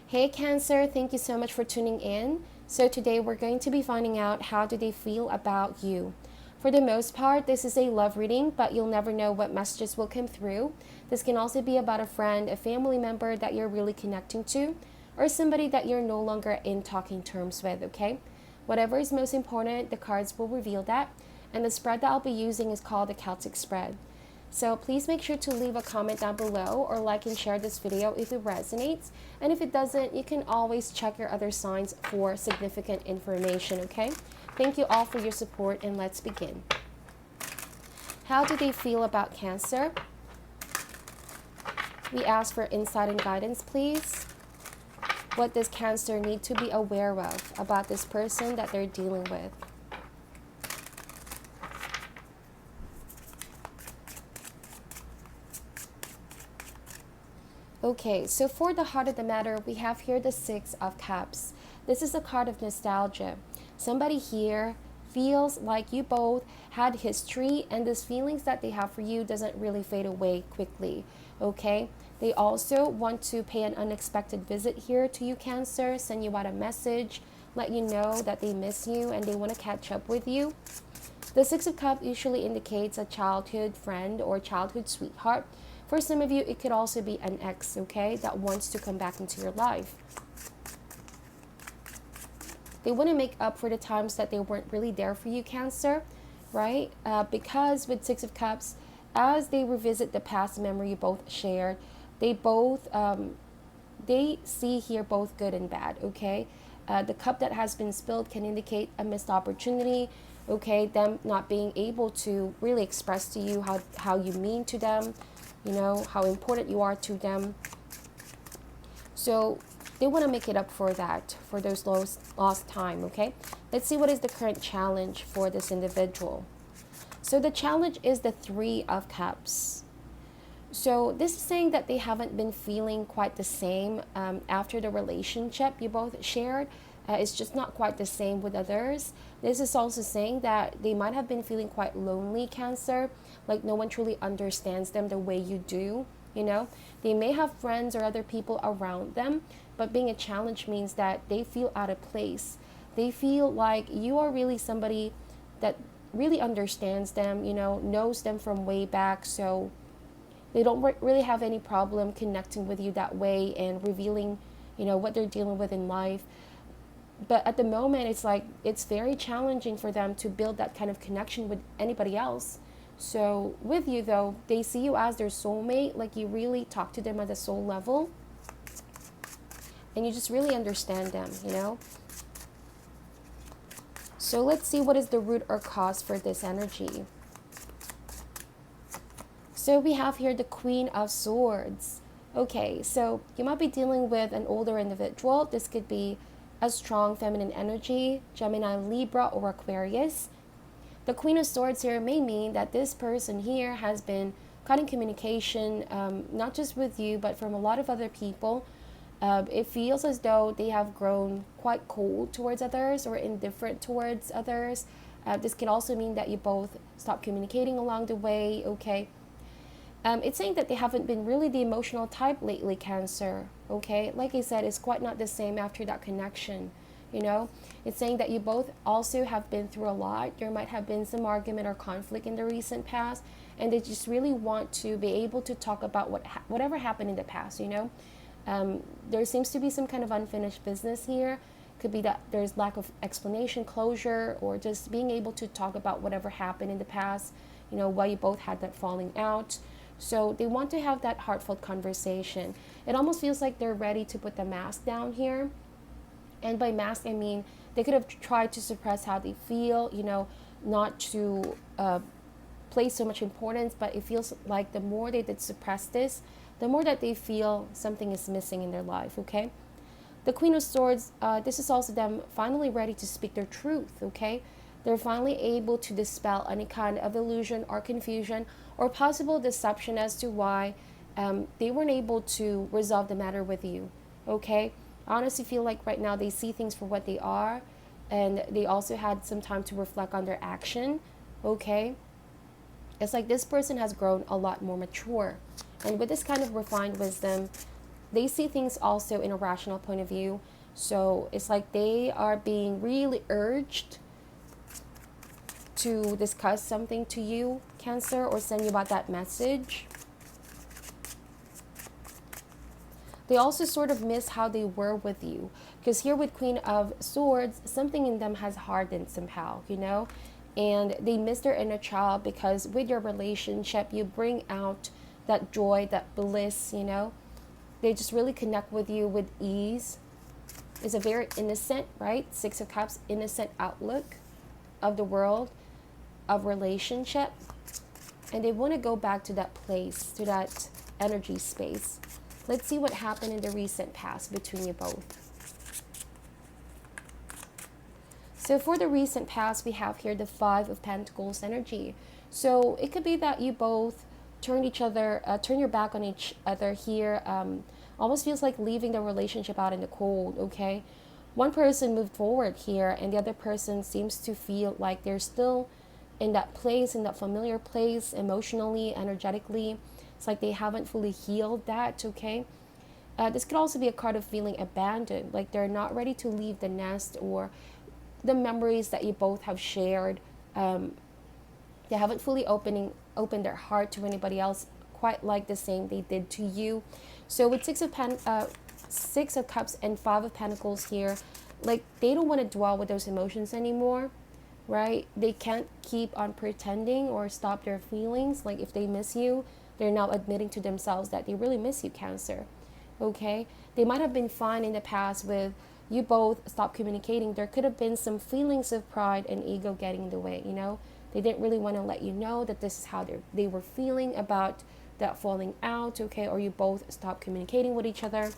Hey Cancer, thank you so much for tuning in. So today we're going to be finding out how do they feel about you. For the most part, this is a love reading, but you'll never know what messages will come through. This can also be about a friend, a family member that you're really connecting to, or somebody that you're no longer in talking terms with, okay? Whatever is most important, the cards will reveal that. And the spread that I'll be using is called the Celtic spread. So please make sure to leave a comment down below or like and share this video if it resonates. And if it doesn't, you can always check your other signs for significant information, okay? Thank you all for your support and let's begin. How do they feel about Cancer? We ask for insight and guidance, please. What does Cancer need to be aware of about this person that they're dealing with? Okay, so for the heart of the matter, we have here the Six of Cups. This is a card of nostalgia. Somebody here feels like you both had history, and these feelings that they have for you doesn't really fade away quickly, okay? They also want to pay an unexpected visit here to you, Cancer, send you out a message, let you know that they miss you and they want to catch up with you. The Six of Cups usually indicates a childhood friend or childhood sweetheart. For some of you, it could also be an ex, okay, that wants to come back into your life. They want to make up for the times that they weren't really there for you, Cancer, right? Because with Six of Cups, as they revisit the past memory you both shared, they both, they see here both good and bad, okay? The cup that has been spilled can indicate a missed opportunity, okay? Them not being able to really express to you how you mean to them, you know, how important you are to them. So they want to make it up for that, for those lost time, okay? Let's see what is the current challenge for this individual. So the challenge is the Three of Cups. So this is saying that they haven't been feeling quite the same after the relationship you both shared. It's just not quite the same with others. This is also saying that they might have been feeling quite lonely, Cancer, like no one truly understands them the way you do, you know. They may have friends or other people around them, but being a challenge means that they feel out of place. They feel like you are really somebody that really understands them, you know, knows them from way back, so they don't really have any problem connecting with you that way and revealing, you know, what they're dealing with in life. But at the moment, it's like it's very challenging for them to build that kind of connection with anybody else. So with you, though, they see you as their soulmate, like you really talk to them at a soul level and you just really understand them, you know. So let's see what is the root or cause for this energy. So we have here the Queen of Swords. Okay, so you might be dealing with an older individual. This could be a strong feminine energy, Gemini, Libra, or Aquarius. The Queen of Swords here may mean that this person here has been cutting communication, not just with you, but from a lot of other people. It feels as though they have grown quite cold towards others or indifferent towards others. This can also mean that you both stop communicating along the way, okay? It's saying that they haven't been really the emotional type lately, Cancer, okay? Like I said, it's quite not the same after that connection, you know? It's saying that you both also have been through a lot. There might have been some argument or conflict in the recent past, and they just really want to be able to talk about whatever happened in the past, you know? There seems to be some kind of unfinished business here. Could be that there's lack of explanation, closure, or just being able to talk about whatever happened in the past, you know, why you both had that falling out. So they want to have that heartfelt conversation. It almost feels like they're ready to put the mask down here. And by mask, I mean they could have tried to suppress how they feel, you know, not to place so much importance, but it feels like the more they did suppress this, the more that they feel something is missing in their life, okay? The Queen of Swords, this is also them finally ready to speak their truth, okay? They're finally able to dispel any kind of illusion or confusion or possible deception as to why they weren't able to resolve the matter with you, okay? I honestly feel like right now they see things for what they are, and they also had some time to reflect on their action, okay? It's like this person has grown a lot more mature. And with this kind of refined wisdom, they see things also in a rational point of view. So it's like they are being really urged to discuss something to you, Cancer, or send you about that message. They also sort of miss how they were with you. Because here with Queen of Swords, something in them has hardened somehow, you know? And they miss their inner child because with your relationship, you bring out that joy, that bliss, you know? They just really connect with you with ease. It's a very innocent, right? Six of Cups, innocent outlook of the world, of relationship. And they want to go back to that place, to that energy space. Let's see what happened in the recent past between you both. So for the recent past, we have here the Five of Pentacles energy. So it could be that you both turn your back on each other here. Almost feels like leaving the relationship out in the cold, okay? One person moved forward here and the other person seems to feel like they're still in that place, in that familiar place, emotionally, energetically. It's like they haven't fully healed that, okay? This could also be a card of feeling abandoned, like they're not ready to leave the nest or the memories that you both have shared. They haven't fully opened their heart to anybody else quite like the same they did to you. So with Six of Cups and Five of Pentacles here, like they don't want to dwell with those emotions anymore, right? They can't keep on pretending or stop their feelings. Like if they miss you, they're now admitting to themselves that they really miss you, Cancer. Okay? They might have been fine in the past with you both stop communicating. There could have been some feelings of pride and ego getting in the way, you know? They didn't really want to let you know that this is how they were feeling about that falling out, okay? Or you both stopped communicating with each other.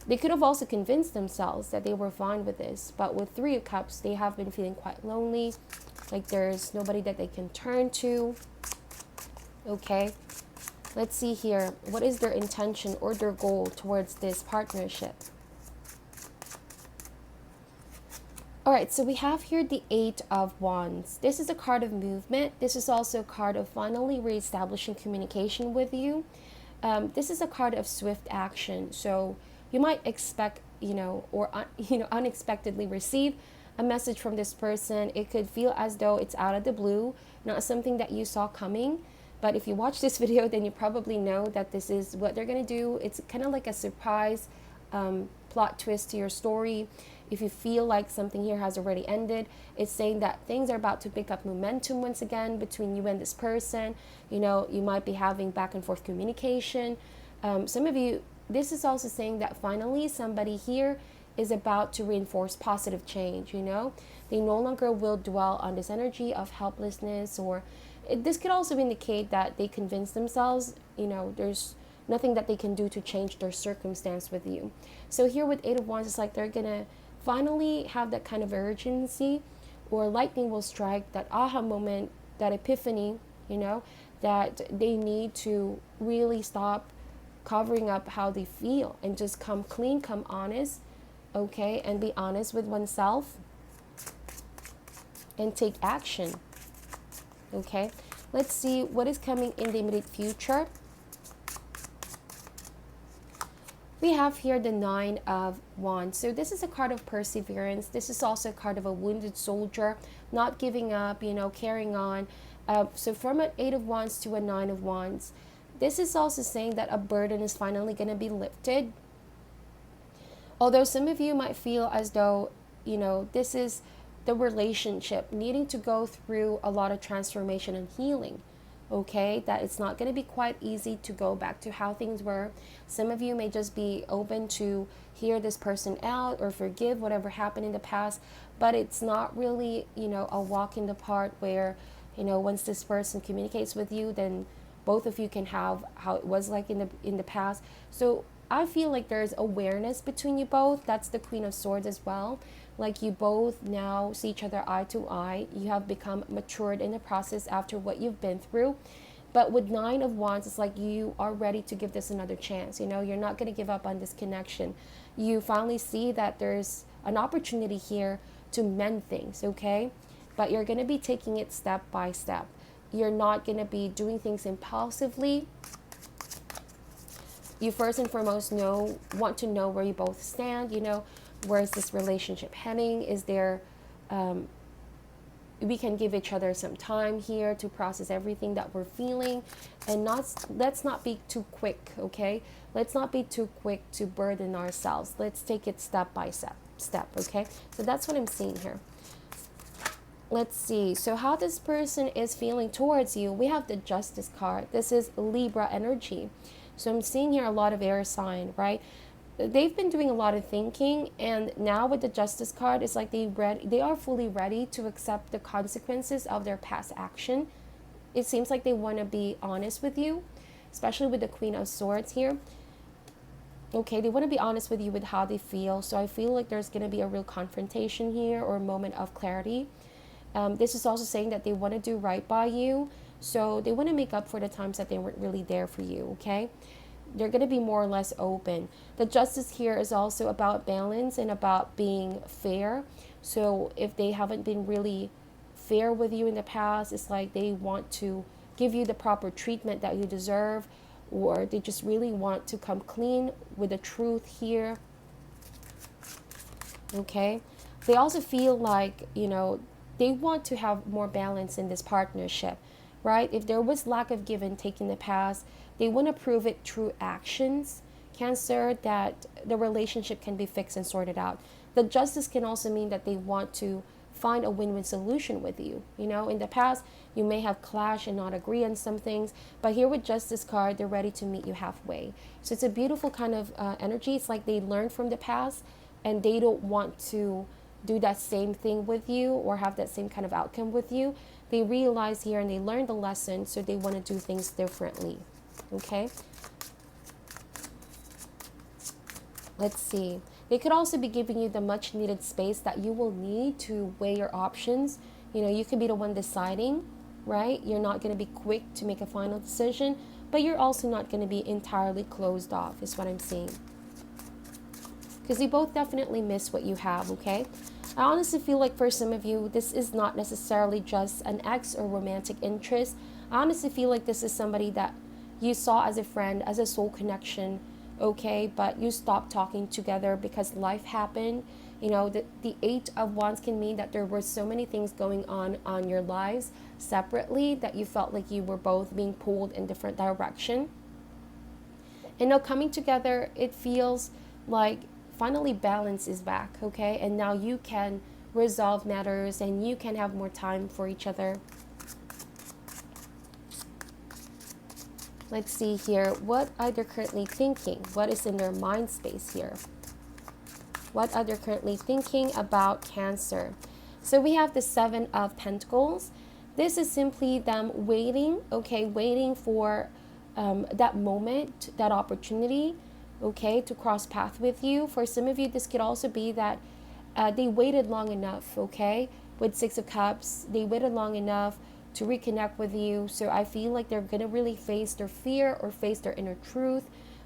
They could have also convinced themselves that they were fine with this. But with Three of Cups, they have been feeling quite lonely. Like there's nobody that they can turn to. Okay? Let's see here. What is their intention or their goal towards this partnership? All right, so we have here the Eight of Wands. This is a card of movement. This is also a card of finally reestablishing communication with you. This is a card of swift action. So you might expect, or unexpectedly receive a message from this person. It could feel as though it's out of the blue, not something that you saw coming. But if you watch this video, then you probably know that this is what they're going to do. It's kind of like a surprise plot twist to your story. If you feel like something here has already ended, it's saying that things are about to pick up momentum once again between you and this person. You might be having back and forth communication. Some of you, this is also saying that finally somebody here is about to reinforce positive change, They no longer will dwell on this energy of helplessness, or this could also indicate that they convince themselves, there's nothing that they can do to change their circumstance with you. So here with Eight of Wands, it's like they're going to finally have that kind of urgency, or lightning will strike, that aha moment, that epiphany, that they need to really stop covering up how they feel and just come clean, come honest, okay, and be honest with oneself and take action, okay. Let's see what is coming in the immediate future. We have here the Nine of Wands. So this is a card of perseverance. This is also a card of a wounded soldier, not giving up, carrying on. So from an Eight of Wands to a Nine of Wands, this is also saying that a burden is finally going to be lifted. Although some of you might feel as though, this is the relationship needing to go through a lot of transformation and healing. Okay, that it's not going to be quite easy to go back to how things were. Some of you may just be open to hear this person out or forgive whatever happened in the past, but it's not really, a walk in the park where, once this person communicates with you, then both of you can have how it was like in the past. So I feel like there's awareness between you both. That's the Queen of Swords as well. Like you both now see each other eye to eye. You have become matured in the process after what you've been through. But with Nine of Wands, it's like you are ready to give this another chance. You're not going to give up on this connection. You finally see that there's an opportunity here to mend things, okay? But you're going to be taking it step by step. You're not going to be doing things impulsively. you first and foremost want to know where you both stand. Where is this relationship heading? Is there we can give each other some time here to process everything that we're feeling, and let's not be too quick, okay? Let's not be too quick to burden ourselves. Let's take it step by step, okay? So that's what I'm seeing here. Let's see. So how this person is feeling towards you, we have the Justice card. This is Libra energy. So I'm seeing here a lot of air sign, right? They've been doing a lot of thinking, and now with the Justice card, it's like they are fully ready to accept the consequences of their past action. It seems like they want to be honest with you, especially with the Queen of Swords here. Okay, they want to be honest with you with how they feel. So I feel like there's going to be a real confrontation here, or a moment of clarity. This is also saying that they want to do right by you. So they want to make up for the times that they weren't really there for you, okay? They're going to be more or less open. The Justice here is also about balance and about being fair. So if they haven't been really fair with you in the past, it's like they want to give you the proper treatment that you deserve, or they just really want to come clean with the truth here. Okay? They also feel like, they want to have more balance in this partnership, right? If there was lack of give and take in the past, they want to prove it through actions, Cancer, that the relationship can be fixed and sorted out. The Justice can also mean that they want to find a win-win solution with you. In the past, you may have clashed and not agree on some things, but here with Justice card, they're ready to meet you halfway. So it's a beautiful kind of energy. It's like they learned from the past, and they don't want to do that same thing with you or have that same kind of outcome with you. They realize here and they learned the lesson, so they want to do things differently. Okay? Let's see. They could also be giving you the much needed space that you will need to weigh your options. You could be the one deciding, right? You're not going to be quick to make a final decision, but you're also not going to be entirely closed off, is what I'm seeing. Because you both definitely miss what you have, okay? I honestly feel like for some of you, this is not necessarily just an ex or romantic interest. I honestly feel like this is somebody that you saw as a friend, as a soul connection, okay? But you stopped talking together because life happened. The Eight of Wands can mean that there were so many things going on your lives separately that you felt like you were both being pulled in different direction. And now coming together, it feels like finally balance is back, okay? And now you can resolve matters and you can have more time for each other. Let's see here. What are they currently thinking? What is in their mind space here? What are they currently thinking about Cancer? So we have the Seven of Pentacles. This is simply them waiting, okay? Waiting for that moment, that opportunity, okay, to cross path with you. For some of you, this could also be that they waited long enough, okay? With Six of Cups, they waited long enough to reconnect with you. So I feel like they're going to really face their fear or face their inner truth.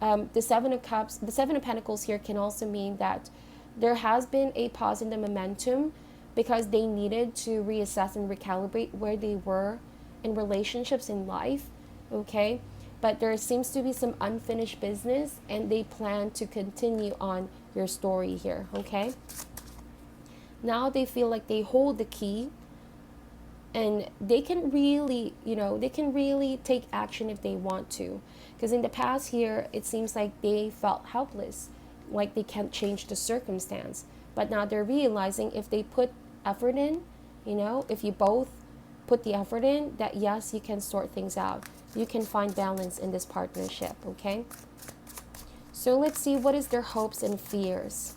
The Seven of Cups, the Seven of Pentacles here can also mean that there has been a pause in the momentum because they needed to reassess and recalibrate where they were in relationships in life, okay? But there seems to be some unfinished business and they plan to continue on your story here, okay? Now they feel like they hold the key and they can really, they can really take action if they want to. Because in the past here, it seems like they felt helpless, like they can't change the circumstance. But now they're realizing if they put effort in, if you both put the effort in, that yes, you can sort things out. You can find balance in this partnership, okay? So let's see, what is their hopes and fears?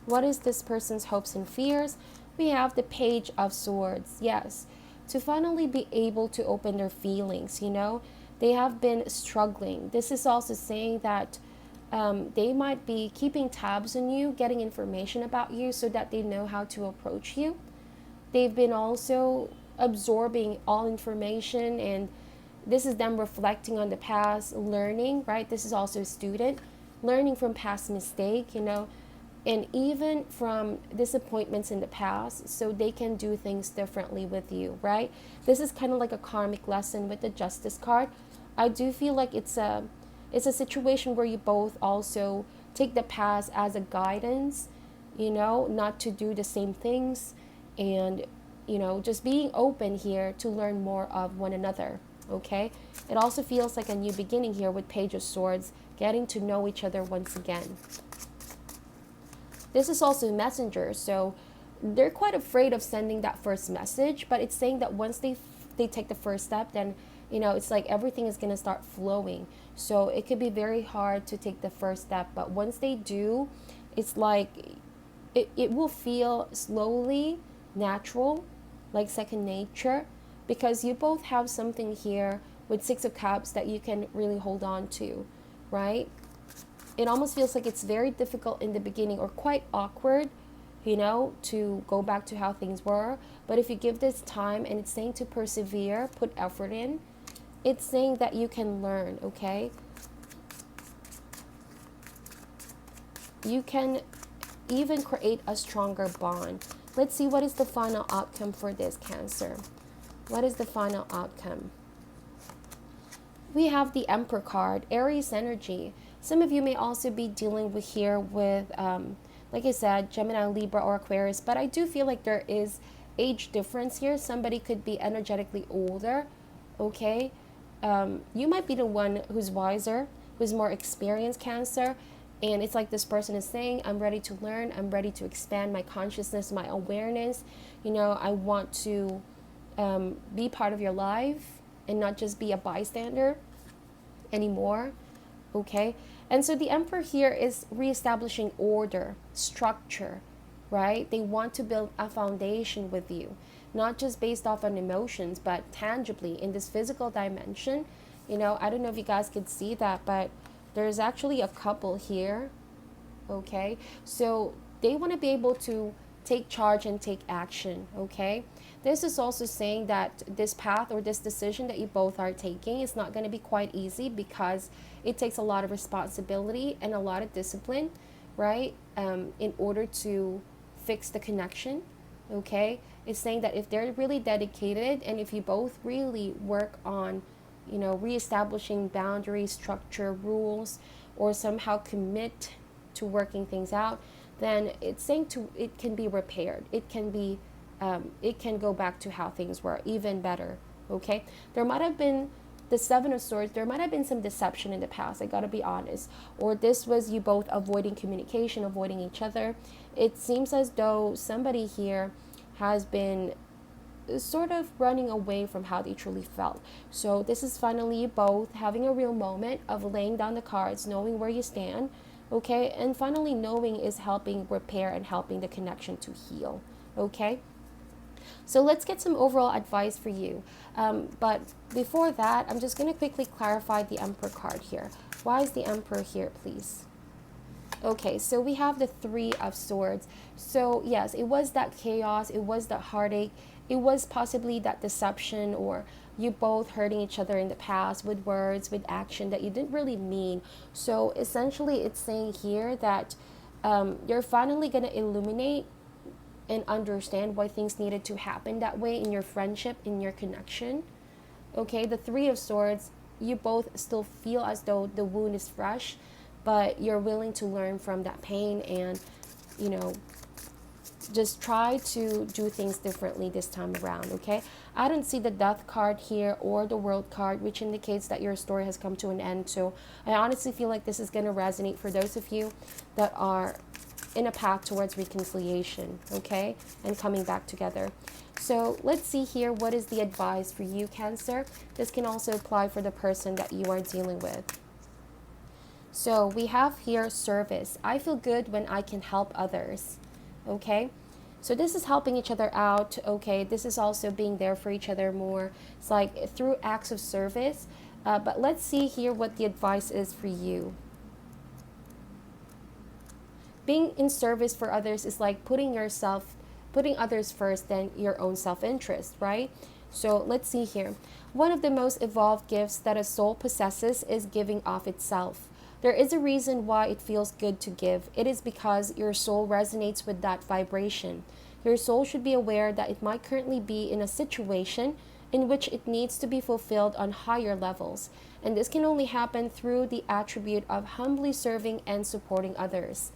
What is this person's hopes and fears? We have the Page of Swords. Yes, to finally be able to open their feelings, they have been struggling. This is also saying that they might be keeping tabs on you, getting information about you so that they know how to approach you. They've been also absorbing all information, and this is them reflecting on the past, learning, right? This is also a student learning from past mistake, and even from disappointments in the past, so they can do things differently with you, right? This is kind of like a karmic lesson with the Justice card. I do feel like it's a It's a situation where you both also take the past as a guidance, not to do the same things, and just being open here to learn more of one another. Okay, it also feels like a new beginning here with Page of Swords, getting to know each other once again. This is also messenger, so they're quite afraid of sending that first message, but it's saying that once they take the first step, then it's like everything is going to start flowing. So it could be very hard to take the first step, but once they do, it's like it will feel slowly natural, like second nature, because you both have something here with Six of Cups that you can really hold on to, right? It almost feels like it's very difficult in the beginning, or quite awkward, to go back to how things were. But if you give this time, and it's saying to persevere, put effort in, it's saying that you can learn, okay? You can even create a stronger bond. Let's see what is the final outcome for this, Cancer. What is the final outcome? We have the Emperor card, Aries energy. Some of you may also be dealing with here with, like I said, Gemini, Libra, or Aquarius, but I do feel like there is age difference here. Somebody could be energetically older, okay? You might be the one who's wiser, who's more experienced, Cancer, and it's like this person is saying, I'm ready to learn, I'm ready to expand my consciousness, my awareness. I want to be part of your life and not just be a bystander anymore, okay? And so the Emperor here is reestablishing order, structure, right? They want to build a foundation with you, not just based off on emotions, but tangibly in this physical dimension. I don't know if you guys could see that, but there's actually a couple here, okay? So they want to be able to take charge and take action, okay? This is also saying that this path or this decision that you both are taking is not going to be quite easy, because it takes a lot of responsibility and a lot of discipline, right? In order to fix the connection, okay? It's saying that if they're really dedicated, and if you both really work on, reestablishing boundaries, structure, rules, or somehow commit to working things out, then it's saying it can be repaired. It can go back to how things were, even better, okay? There might have been the Seven of Swords, there might have been some deception in the past, I gotta be honest. Or this was you both avoiding communication, avoiding each other. It seems as though somebody here has been sort of running away from how they truly felt. So this is finally you both having a real moment of laying down the cards, knowing where you stand, okay? And finally knowing is helping repair and helping the connection to heal, okay? So let's get some overall advice for you. But before that, I'm just going to quickly clarify the Emperor card here. Why is the Emperor here, please? Okay, so we have the Three of Swords. So yes, it was that chaos, it was that heartache, it was possibly that deception, or you both hurting each other in the past with words, with action that you didn't really mean. So essentially it's saying here that you're finally going to illuminate and understand why things needed to happen that way in your friendship, in your connection. Okay, the Three of Swords, you both still feel as though the wound is fresh, but you're willing to learn from that pain and, just try to do things differently this time around, okay? I don't see the Death card here or the World card, which indicates that your story has come to an end. So I honestly feel like this is going to resonate for those of you that are in a path towards reconciliation, okay? And coming back together. So let's see here, what is the advice for you, Cancer? This can also apply for the person that you are dealing with. So we have here service. I feel good when I can help others, okay? So this is helping each other out, okay? This is also being there for each other more. It's like through acts of service. But let's see here what the advice is for you. Being in service for others is like putting others first than your own self-interest, right? So let's see here. One of the most evolved gifts that a soul possesses is giving of itself. There is a reason why it feels good to give. It is because your soul resonates with that vibration. Your soul should be aware that it might currently be in a situation in which it needs to be fulfilled on higher levels. And this can only happen through the attribute of humbly serving and supporting others.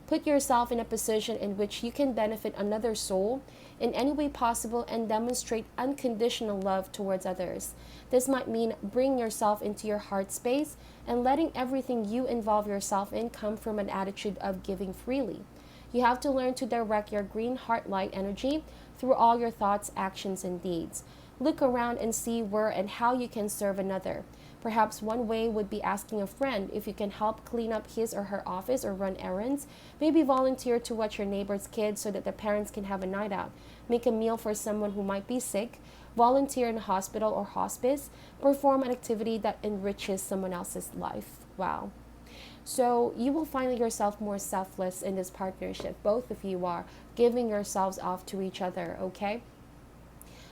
Put yourself in a position in which you can benefit another soul in any way possible and demonstrate unconditional love towards others. This might mean bringing yourself into your heart space and letting everything you involve yourself in come from an attitude of giving freely. You have to learn to direct your green heart light energy through all your thoughts, actions, and deeds. Look around and see where and how you can serve another. Perhaps one way would be asking a friend if you can help clean up his or her office or run errands. Maybe volunteer to watch your neighbor's kids so that the parents can have a night out. Make a meal for someone who might be sick. Volunteer in a hospital or hospice. Perform an activity that enriches someone else's life. Wow. So you will find yourself more selfless in this partnership. Both of you are giving yourselves off to each other, okay?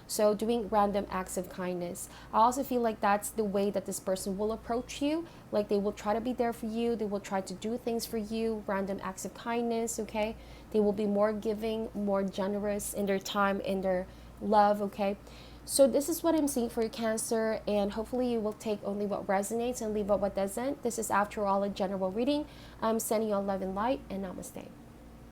So doing random acts of kindness. I also feel like that's the way that this person will approach you. Like they will try to be there for you. They will try to do things for you. Random acts of kindness, okay? They will be more giving, more generous in their time, in their love, okay? So this is what I'm seeing for you, Cancer, and hopefully you will take only what resonates and leave out what doesn't. This is, after all, a general reading. I'm sending you all love and light, and namaste.